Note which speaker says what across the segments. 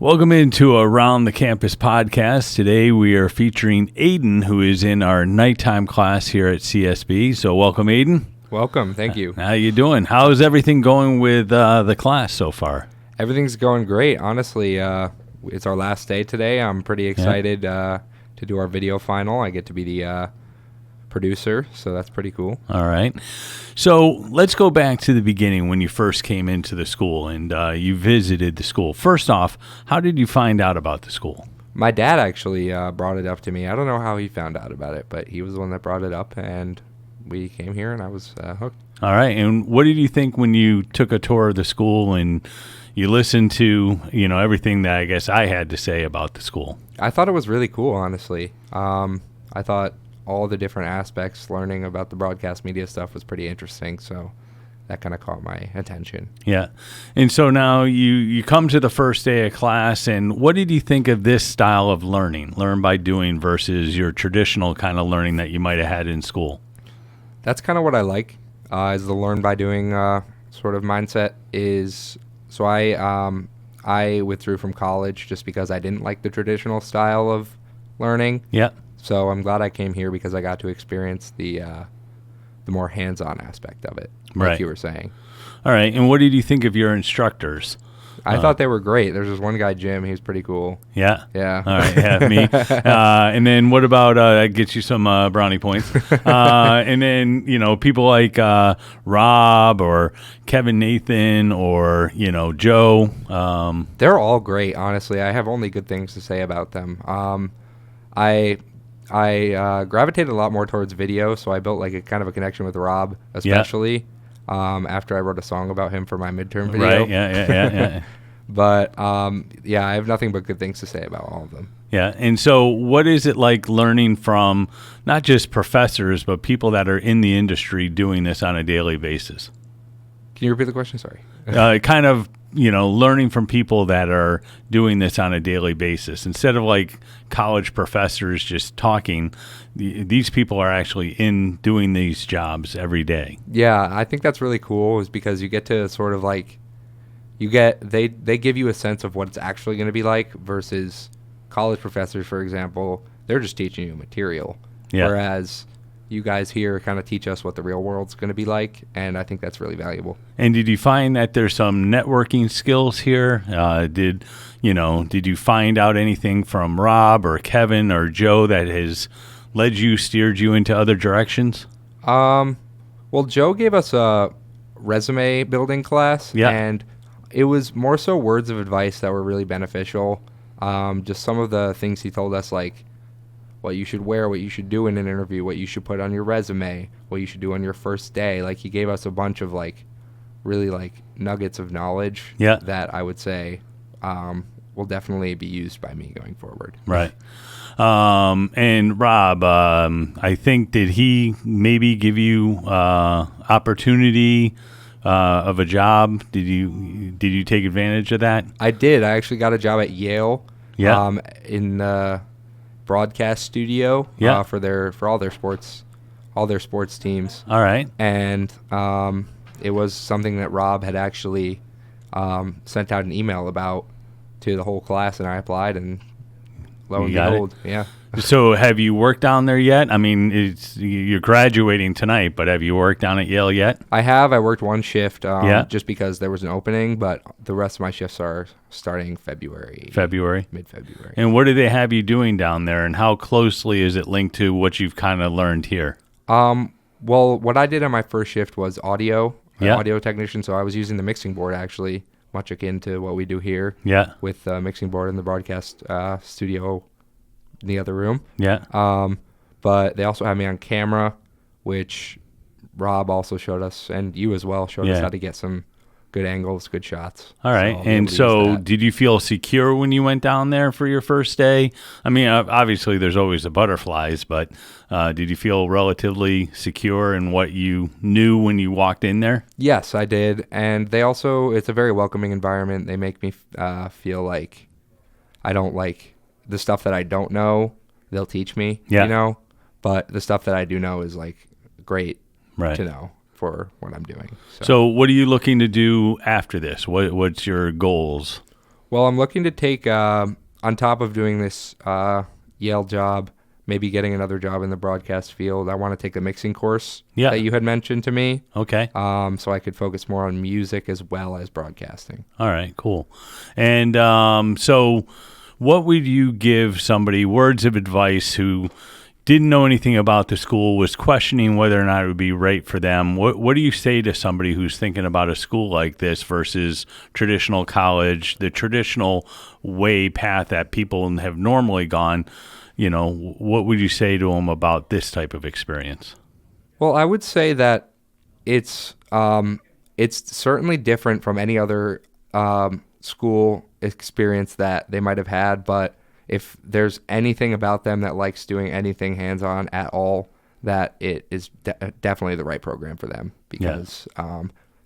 Speaker 1: Welcome into Around the Campus podcast. Today we are featuring Aiden, who is in our nighttime class here at CSB. So welcome, Aiden.
Speaker 2: Welcome. Thank you.
Speaker 1: How you doing? How's everything going with the class so far?
Speaker 2: Everything's going great. Honestly, it's our last day today. I'm pretty excited to do our video final. I get to be the producer, so that's pretty cool.
Speaker 1: All right. So let's go back to the beginning when you first came into the school and you visited the school. First off, how did you find out about the school?
Speaker 2: My dad actually brought it up to me. I don't know how he found out about it, but he was the one that brought it up, and we came here, and I was hooked.
Speaker 1: All right. And what did you think when you took a tour of the school and you listened to, everything that I guess I had to say about the school?
Speaker 2: I thought it was really cool, honestly. I thought all the different aspects, learning about the broadcast media stuff was pretty interesting, so that kind of caught my attention.
Speaker 1: Yeah. And so now you come to the first day of class, and what did you think of this style of learning, learn by doing versus your traditional kind of learning that you might have had in school?
Speaker 2: That's kind of what I like, is the learn by doing sort of mindset. So I withdrew from college just because I didn't like the traditional style of learning.
Speaker 1: Yeah.
Speaker 2: So I'm glad I came here because I got to experience the more hands-on aspect of it, like you were saying.
Speaker 1: All right. And what did you think of your instructors?
Speaker 2: I thought they were great. There's this one guy, Jim. He was pretty cool.
Speaker 1: Yeah?
Speaker 2: Yeah.
Speaker 1: All right. Yeah, me. And then what about, that gets you some brownie points. And then, people like Rob or Kevin Nathan or, Joe.
Speaker 2: They're all great, honestly. I have only good things to say about them. I gravitated a lot more towards video, so I built like a kind of a connection with Rob, especially after I wrote a song about him for my midterm video.
Speaker 1: Right, yeah.
Speaker 2: But, I have nothing but good things to say about all of them.
Speaker 1: Yeah, and so what is it like learning from not just professors, but people that are in the industry doing this on a daily basis?
Speaker 2: Can you repeat the question? Sorry.
Speaker 1: Kind of, learning from people that are doing this on a daily basis. Instead of like college professors just talking, these people are actually in doing these jobs every day.
Speaker 2: Yeah, I think that's really cool is because you get to sort of like, they give you a sense of what it's actually going to be like versus college professors, for example. They're just teaching you material.
Speaker 1: Yeah.
Speaker 2: Whereas you guys here kind of teach us what the real world's going to be like, and I think that's really valuable.
Speaker 1: And did you find that there's some networking skills here? Did you find out anything from Rob or Kevin or Joe that has steered you into other directions?
Speaker 2: Well, Joe gave us a resume building class, and it was more so words of advice that were really beneficial. Just some of the things he told us, like what you should wear, what you should do in an interview, what you should put on your resume, what you should do on your first day. Like he gave us a bunch of like really like nuggets of knowledge that I would say will definitely be used by me going forward.
Speaker 1: Right. And Rob, I think, did he maybe give you opportunity of a job? Did you take advantage of that?
Speaker 2: I did. I actually got a job at Yale.
Speaker 1: Yeah.
Speaker 2: In the broadcast studio. For all their sports teams.
Speaker 1: All right.
Speaker 2: And it was something that Rob had actually sent out an email about to the whole class, and I applied, and lo and behold, yeah.
Speaker 1: So have you worked down there yet? I mean, you're graduating tonight, but have you worked down at Yale yet?
Speaker 2: I have. I worked one shift just because there was an opening, but the rest of my shifts are starting February. Mid-February.
Speaker 1: And what do they have you doing down there, and how closely is it linked to what you've kind of learned here?
Speaker 2: Well, what I did on my first shift was audio technician, so I was using the mixing board actually, much akin to what we do here with the mixing board in the broadcast studio in the other room. But they also had me on camera, which Rob also showed us, and you as well showed us how to get some good angles, good shots.
Speaker 1: All right. And so did you feel secure when you went down there for your first day? I mean, obviously there's always the butterflies, but did you feel relatively secure in what you knew when you walked in there?
Speaker 2: Yes, I did. And they also, it's a very welcoming environment. They make me feel like I don't like the stuff that I don't know. They'll teach me, but the stuff that I do know is like great to know for what I'm doing.
Speaker 1: So what are you looking to do after this? What's your goals?
Speaker 2: Well, I'm looking to take, on top of doing this Yale job, maybe getting another job in the broadcast field. I want to take the mixing course that you had mentioned to me.
Speaker 1: Okay.
Speaker 2: So I could focus more on music as well as broadcasting.
Speaker 1: All right, cool. And so what would you give somebody, words of advice, who didn't know anything about the school, was questioning whether or not it would be right for them? What do you say to somebody who's thinking about a school like this versus traditional college, the traditional path that people have normally gone? What would you say to them about this type of experience?
Speaker 2: Well, I would say that it's certainly different from any other school experience that they might have had, but if there's anything about them that likes doing anything hands-on at all, that it is definitely the right program for them, because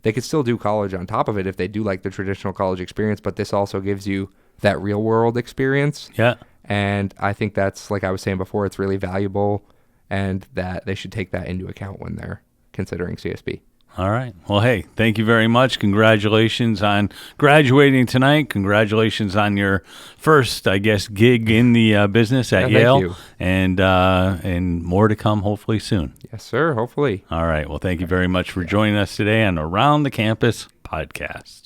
Speaker 2: they could still do college on top of it if they do like the traditional college experience, but this also gives you that real-world experience.
Speaker 1: Yeah.
Speaker 2: And I think that's, like I was saying before, it's really valuable, and that they should take that into account when they're considering CSB.
Speaker 1: All right. Well, hey, thank you very much. Congratulations on graduating tonight. Congratulations on your first, I guess, gig in the business at Yale.
Speaker 2: Thank you.
Speaker 1: And more to come hopefully soon.
Speaker 2: Yes, sir. Hopefully.
Speaker 1: All right. Well, thank you very much for joining us today on Around the Campus podcast.